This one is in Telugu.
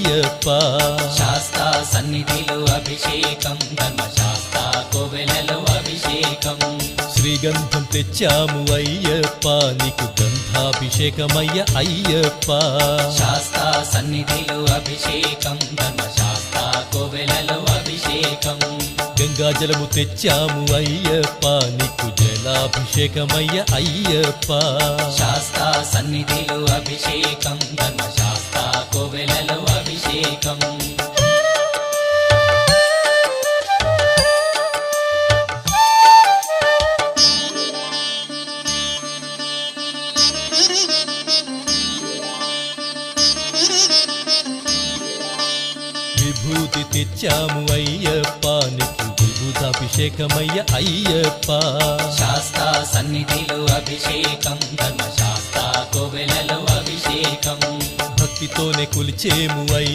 అయ్యప్ప శాస్తా సన్నిధిలో అభిషేకం ధర్మశాస్త్ర కోవెలలో అభిషేకం శ్రీగంధం తెచ్చాము అయ్యప్ప నీకు గంధాభిషేకమయ్య అయ్యప్ప శాస్తా సన్నిధిలో అభిషేకం ధర్మశాస్త్ర కోవెలలో అభిషేకం గంగాజలము తెచ్చాము అయ్యప్ప నీకు జలాభిషేకమయ్య అయ్యప్ప శాస్తా సన్నిధిలో అభిషేకం ధర్మశాస్త్ర కోవెలలో అభిషేకం విభూతి తెచ్చాము అయ్యప్ప నీకు విభూతాభిషేకమయ్య అయ్యప్ప శాస్తా సన్నిధిలో అభిషేకం ధర్మశాస్త్ర కోవెలలో అభిషేకం భక్తితోనే కొలిచేము అయ్య